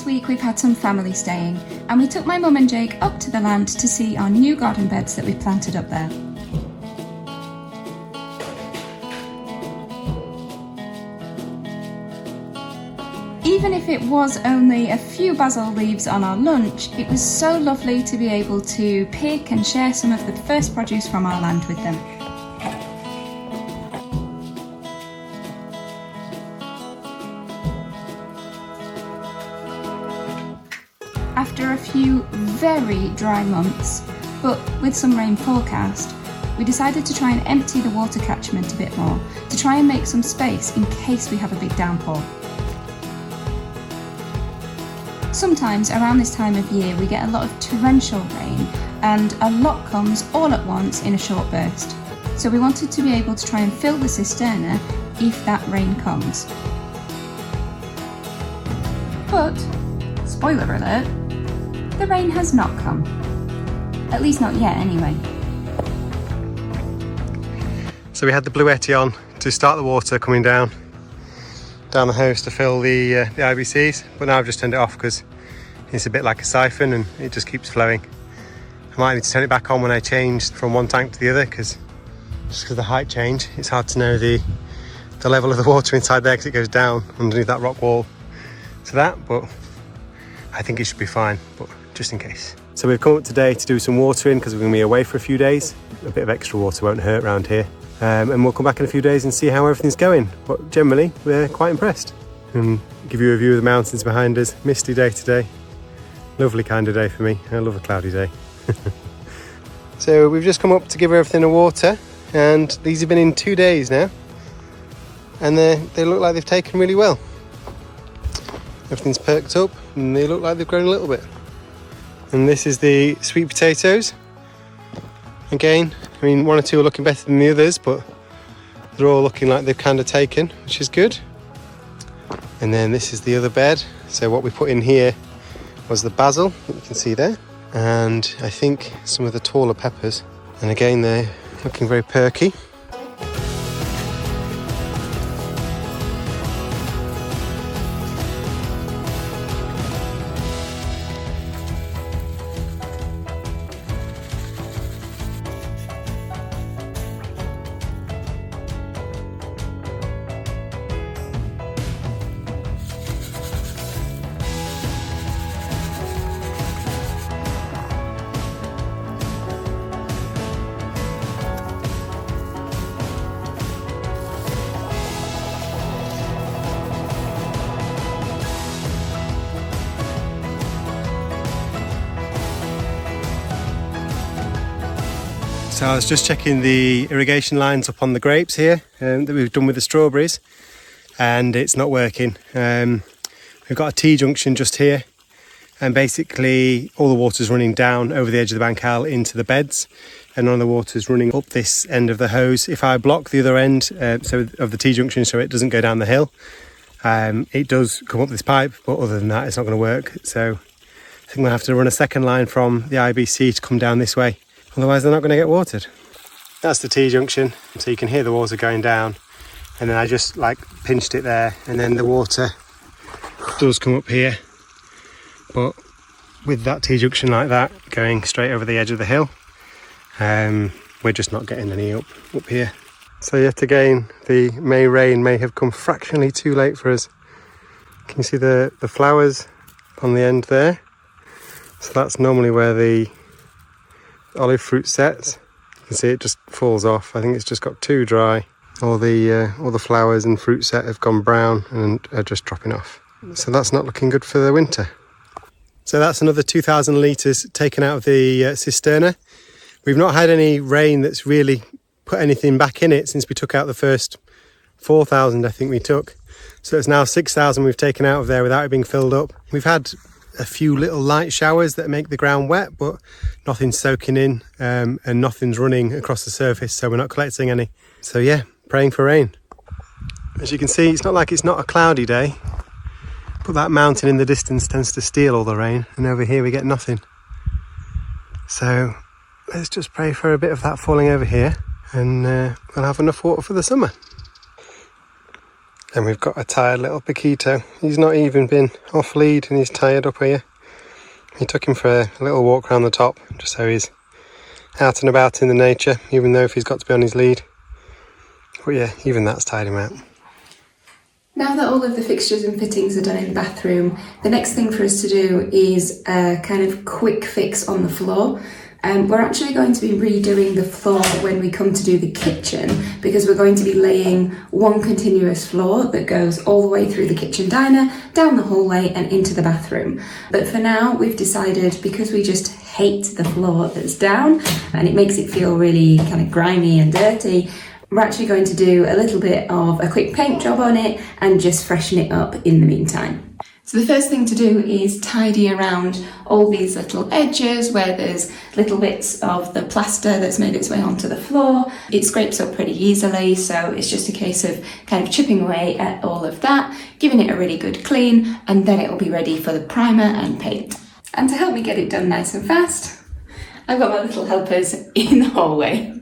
week we've had some family staying, and we took my mum and Jake up to the land to see our new garden beds that we've planted up there. Even if it was only a few basil leaves on our lunch, it was so lovely to be able to pick and share some of the first produce from our land with them. After a few very dry months, but with some rain forecast, we decided to try and empty the water catchment a bit more, to try and make some space in case we have a big downpour. Sometimes around this time of year we get a lot of torrential rain, and a lot comes all at once in a short burst. So we wanted to be able to try and fill the cisterna if that rain comes. But, spoiler alert, the rain has not come. At least not yet anyway. So we had the bluetti on to start the water coming down the hose to fill the IBCs, but now I've just turned it off because it's a bit like a siphon and it just keeps flowing. I might need to turn it back on when I change from one tank to the other, because of the height change, it's hard to know the level of the water inside there because it goes down underneath that rock wall to that, but I think it should be fine, but just in case. So we've come up today to do some watering because we're going to be away for a few days. A bit of extra water won't hurt around here. And we'll come back in a few days and see how everything's going. But generally, we're quite impressed. And give you a view of the mountains behind us. Misty day today. Lovely kind of day for me. I love a cloudy day. So we've just come up to give everything a water. And these have been in 2 days now. And they look like they've taken really well. Everything's perked up and they look like they've grown a little bit. And this is the sweet potatoes. Again, I mean, one or two are looking better than the others, but they're all looking like they've kind of taken, which is good. And then this is the other bed. So what we put in here was the basil that you can see there, and I think some of the taller peppers. And again, they're looking very perky. So I was just checking the irrigation lines up on the grapes here that we've done with the strawberries, and it's not working. We've got a T-junction just here, and basically all the water's running down over the edge of the bancal into the beds, and none of the water's running up this end of the hose. If I block the other end of the T-junction so it doesn't go down the hill, it does come up this pipe, but other than that it's not going to work. So I think we'll have to run a second line from the IBC to come down this way. Otherwise they're not going to get watered. That's the T-junction, so you can hear the water going down, and then I just like pinched it there, and then the water does come up here, but with that T-junction like that going straight over the edge of the hill, we're just not getting any up here. So yet again, the May rain may have come fractionally too late for us. Can you see the flowers on the end there? So that's normally where the olive fruit sets. You can see it just falls off. I think it's just got too dry. All the flowers and fruit set have gone brown and are just dropping off. So that's not looking good for the winter. So that's another 2,000 litres taken out of the cisterna. We've not had any rain that's really put anything back in it since we took out the first 4,000 I think we took. So it's now 6,000 we've taken out of there without it being filled up. We've had a few little light showers that make the ground wet, but nothing's soaking in and nothing's running across the surface, so we're not collecting any. So yeah, praying for rain. As you can see, it's not like it's not a cloudy day, but that mountain in the distance tends to steal all the rain, and over here we get nothing. So let's just pray for a bit of that falling over here, and we'll have enough water for the summer. And we've got a tired little Paquito. He's not even been off lead and he's tired up here. We took him for a little walk around the top, just so he's out and about in the nature, even though if he's got to be on his lead. But yeah, even that's tired him out. Now that all of the fixtures and fittings are done in the bathroom, the next thing for us to do is a kind of quick fix on the floor. We're actually going to be redoing the floor when we come to do the kitchen, because we're going to be laying one continuous floor that goes all the way through the kitchen diner, down the hallway and into the bathroom. But for now, we've decided, because we just hate the floor that's down and it makes it feel really kind of grimy and dirty, we're actually going to do a little bit of a quick paint job on it and just freshen it up in the meantime. So the first thing to do is tidy around all these little edges where there's little bits of the plaster that's made its way onto the floor. It scrapes up pretty easily, so it's just a case of kind of chipping away at all of that, giving it a really good clean, and then it'll be ready for the primer and paint. And to help me get it done nice and fast, I've got my little helpers in the hallway.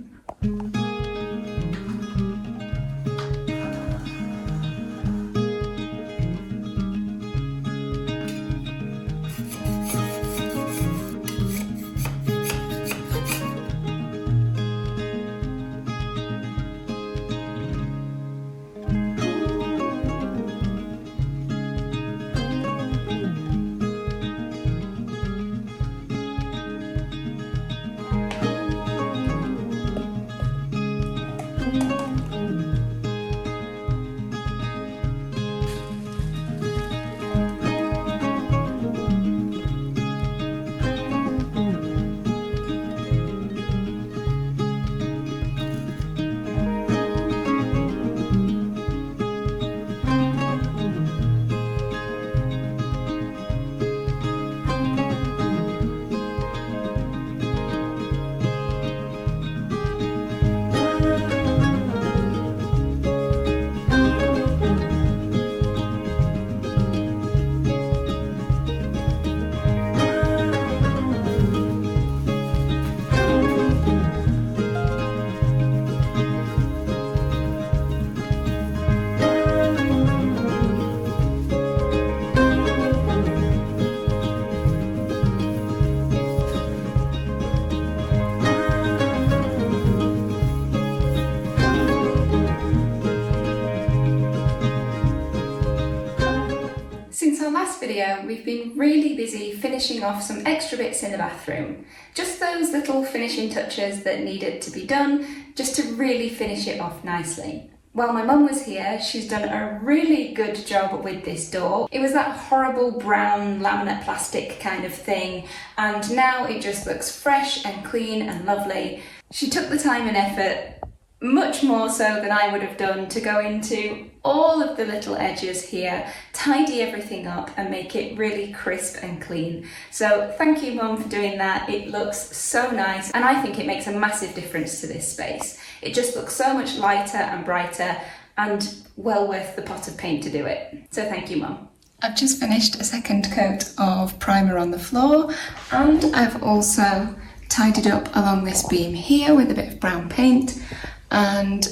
Since our last video, we've been really busy finishing off some extra bits in the bathroom. Just those little finishing touches that needed to be done, just to really finish it off nicely. While my mum was here, she's done a really good job with this door. It was that horrible brown laminate plastic kind of thing, and now it just looks fresh and clean and lovely. She took the time and effort, much more so than I would have done, to go into all of the little edges here, tidy everything up and make it really crisp and clean. So thank you, Mum, for doing that. It looks so nice, and I think it makes a massive difference to this space. It just looks so much lighter and brighter, and well worth the pot of paint to do it. So thank you, Mum. I've just finished a second coat of primer on the floor, and I've also tidied up along this beam here with a bit of brown paint. And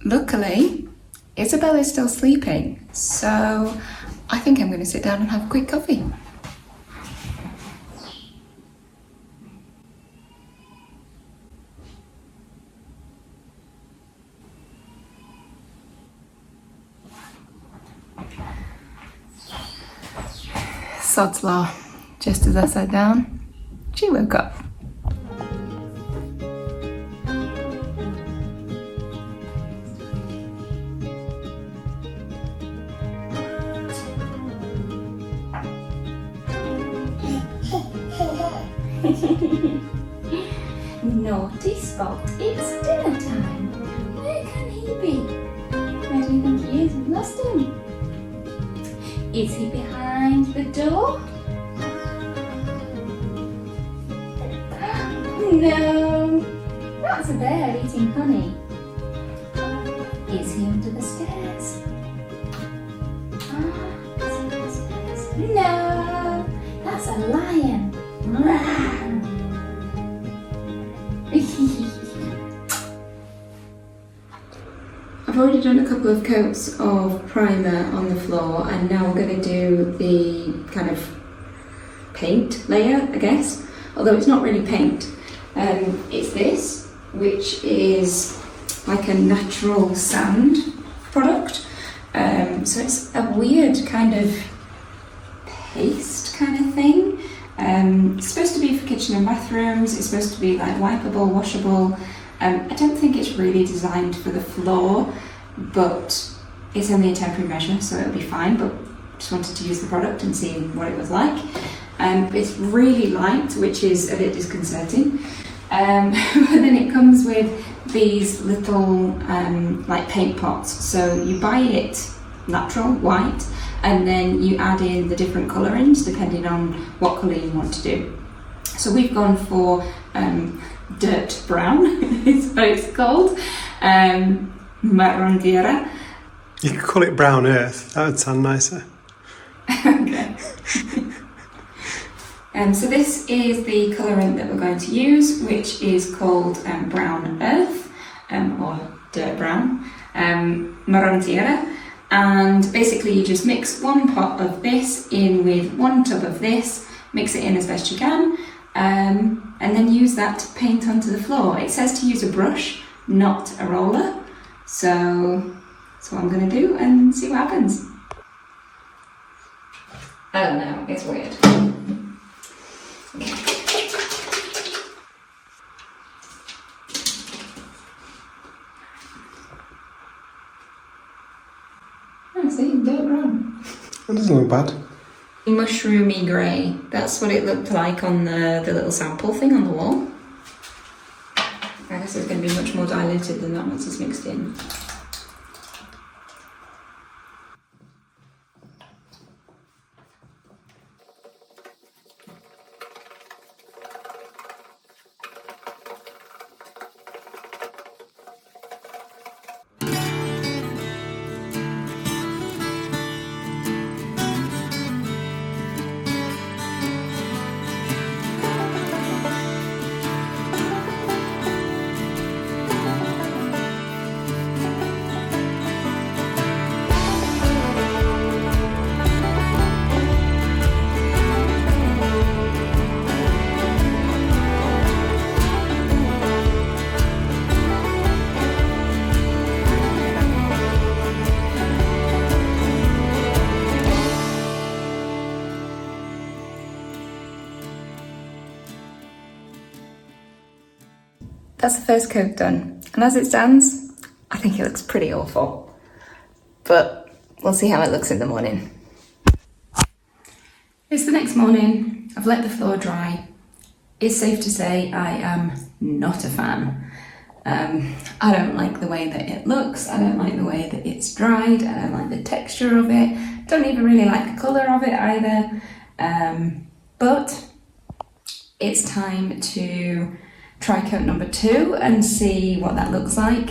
luckily, Isabel is still sleeping, so I think I'm going to sit down and have a quick coffee. Sod's law, just as I sat down, she woke up. Naughty Spot, it's dinner time. Where can he be? Where do you think he is? We've lost him. Is he behind the door? No, that's a bear eating honey. Is he under the stairs? Is he under the stairs? No, that's a lion. I've already done a couple of coats of primer on the floor, and now we're going to do the kind of paint layer, I guess, although it's not really paint. It's this, which is like a natural sand product. So it's a weird kind of paste kind of thing. It's supposed to be for kitchen and bathrooms. It's supposed to be like wipeable, washable. I don't think it's really designed for the floor, but it's only a temporary measure, so it'll be fine. But just wanted to use the product and see what it was like. It's really light, which is a bit disconcerting. But then it comes with these little like paint pots. So you buy it natural, white, and then you add in the different colourings depending on what colour you want to do. So we've gone for dirt brown, is what it's called, marron tierra. You could call it brown earth, that would sound nicer. Okay. So this is the colourant that we're going to use, which is called brown earth, or dirt brown, marron tierra. And basically you just mix one pot of this in with one tub of this, mix it in as best you can, and then use that to paint onto the floor. It says to use a brush, not a roller. So that's what I'm going to do and see what happens. I don't know, it's weird. Oh, see, dirt brown. That doesn't look bad. Mushroomy grey. That's what it looked like on the little sample thing on the wall. I guess it's going to be much more diluted than that once it's mixed in. That's the first coat done, and as it stands, I think it looks pretty awful, but we'll see how it looks in the morning. It's the next morning, I've let the floor dry. It's safe to say I am not a fan. I don't like the way that it looks, I don't like the way that it's dried, I don't like the texture of it, don't even really like the colour of it either, but it's time to try coat number 2 and see what that looks like.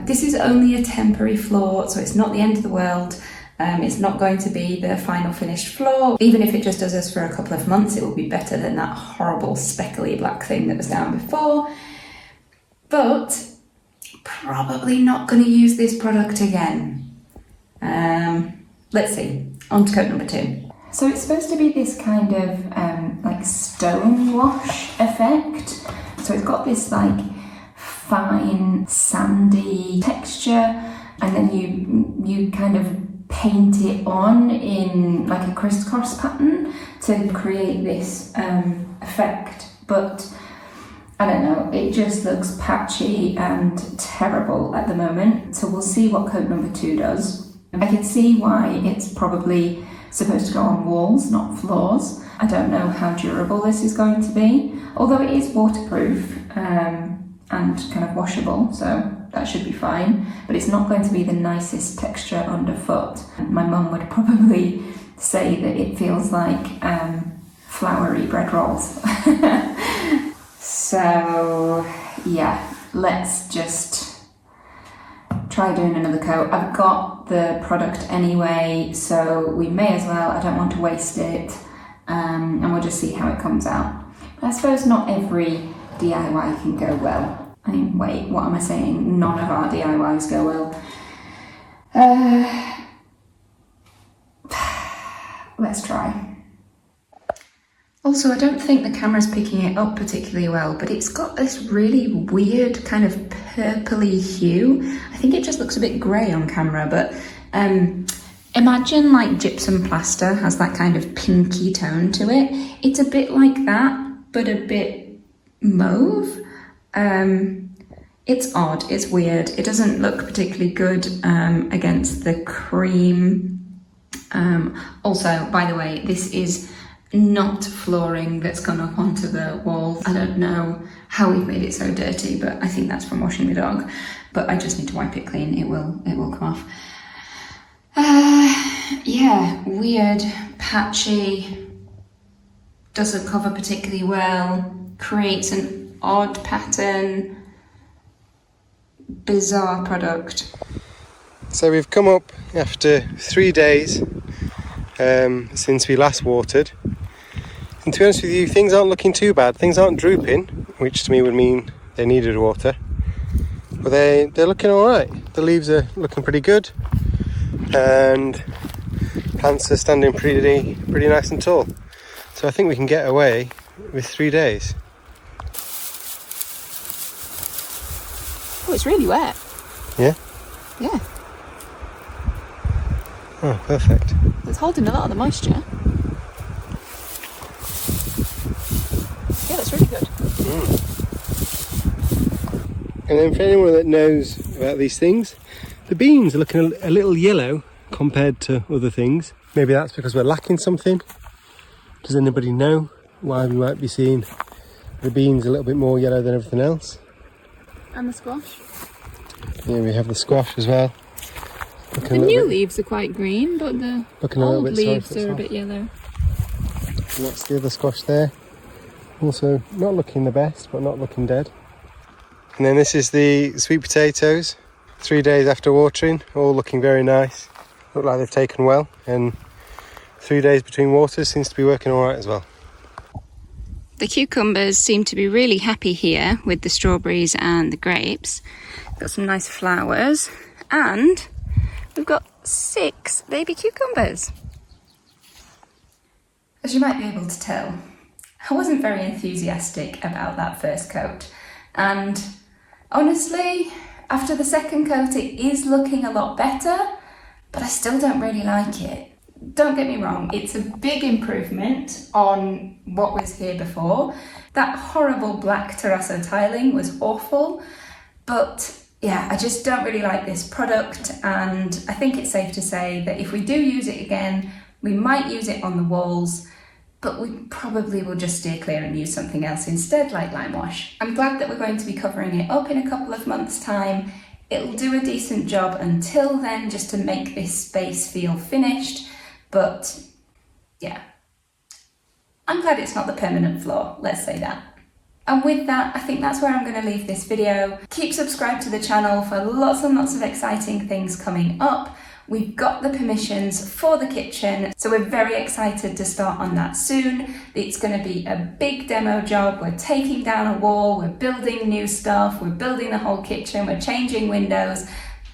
This is only a temporary floor, so it's not the end of the world. It's not going to be the final finished floor. Even if it just does us for a couple of months, it will be better than that horrible speckly black thing that was down before. But probably not going to use this product again. Let's see, on to coat number 2. So it's supposed to be this kind of like stone wash effect. So it's got this like fine sandy texture, and then you kind of paint it on in like a crisscross pattern to create this effect. But I don't know, it just looks patchy and terrible at the moment. So we'll see what coat number 2 does. I can see why it's probably supposed to go on walls, not floors. I don't know how durable this is going to be, although it is waterproof and kind of washable, so that should be fine, but it's not going to be the nicest texture underfoot. My mum would probably say that it feels like floury bread rolls. So yeah, let's just try doing another coat. I've got the product anyway, so we may as well. I don't want to waste it, and we'll just see how it comes out. But I suppose not every DIY can go well. I mean, wait, what am I saying? None of our DIYs go well. Let's try. Also, I don't think the camera's picking it up particularly well, but it's got this really weird kind of purpley hue. I think it just looks a bit grey on camera, but imagine like gypsum plaster has that kind of pinky tone to it. It's a bit like that, but a bit mauve. It's odd, it's weird. It doesn't look particularly good against the cream. Also, by the way, this is not flooring that's gone up onto the wall. I don't know how we've made it so dirty, but I think that's from washing the dog. But I just need to wipe it clean. It will come off. Yeah, weird, patchy, doesn't cover particularly well, creates an odd pattern, bizarre product. So we've come up after 3 days since we last watered. And to be honest with you, things aren't looking too bad. Things aren't drooping, which to me would mean they needed water. But they're looking alright. The leaves are looking pretty good. And plants are standing pretty nice and tall. So I think we can get away with 3 days. Oh, it's really wet. Yeah? Yeah. Oh, perfect. It's holding a lot of the moisture. Yeah, that's really good. And then for anyone that knows about these things, the beans are looking a little yellow compared to other things. Maybe that's because we're lacking something. Does anybody know why we might be seeing the beans a little bit more yellow than everything else? And the squash. Yeah, we have the squash as well. The new leaves are quite green, but the old leaves are a bit yellow. And that's the other squash there. Also not looking the best, but not looking dead. And then this is the sweet potatoes. 3 days after watering, all looking very nice. Look like they've taken well, and 3 days between waters seems to be working all right as well. The cucumbers seem to be really happy here with the strawberries and the grapes. Got some nice flowers, and we've got 6 baby cucumbers. As you might be able to tell, I wasn't very enthusiastic about that first coat, and honestly, after the second coat it is looking a lot better, but I still don't really like it. Don't get me wrong, it's a big improvement on what was here before. That horrible black terrazzo tiling was awful, but yeah, I just don't really like this product, and I think it's safe to say that if we do use it again, we might use it on the walls, but we probably will just steer clear and use something else instead, like lime wash. I'm glad that we're going to be covering it up in a couple of months' time. It'll do a decent job until then, just to make this space feel finished, but yeah, I'm glad it's not the permanent floor, let's say that. And with that, I think that's where I'm going to leave this video. Keep subscribed to the channel for lots and lots of exciting things coming up. We've got the permissions for the kitchen, so we're very excited to start on that soon. It's going to be a big demo job. We're taking down a wall, we're building new stuff, we're building the whole kitchen, we're changing windows.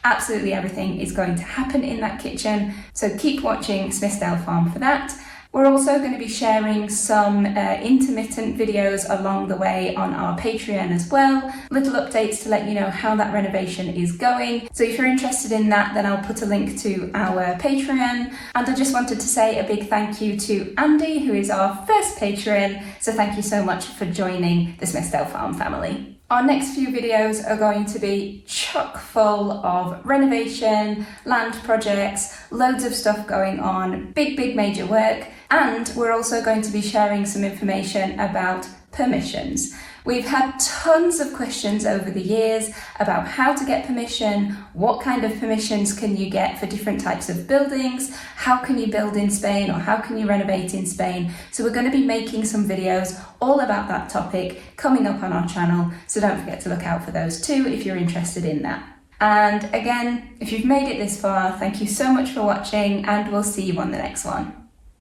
Absolutely everything is going to happen in that kitchen, so keep watching Smithsdale Farm for that. We're also going to be sharing some intermittent videos along the way on our Patreon as well. Little updates to let you know how that renovation is going. So if you're interested in that, then I'll put a link to our Patreon. And I just wanted to say a big thank you to Andy, who is our first patron. So thank you so much for joining the Smithsdale Farm family. Our next few videos are going to be chock full of renovation, land projects, loads of stuff going on, big major work, and we're also going to be sharing some information about permissions. We've had tons of questions over the years about how to get permission, what kind of permissions can you get for different types of buildings, how can you build in Spain or how can you renovate in Spain. So we're going to be making some videos all about that topic coming up on our channel, so don't forget to look out for those too if you're interested in that. And again, if you've made it this far, thank you so much for watching, and we'll see you on the next one.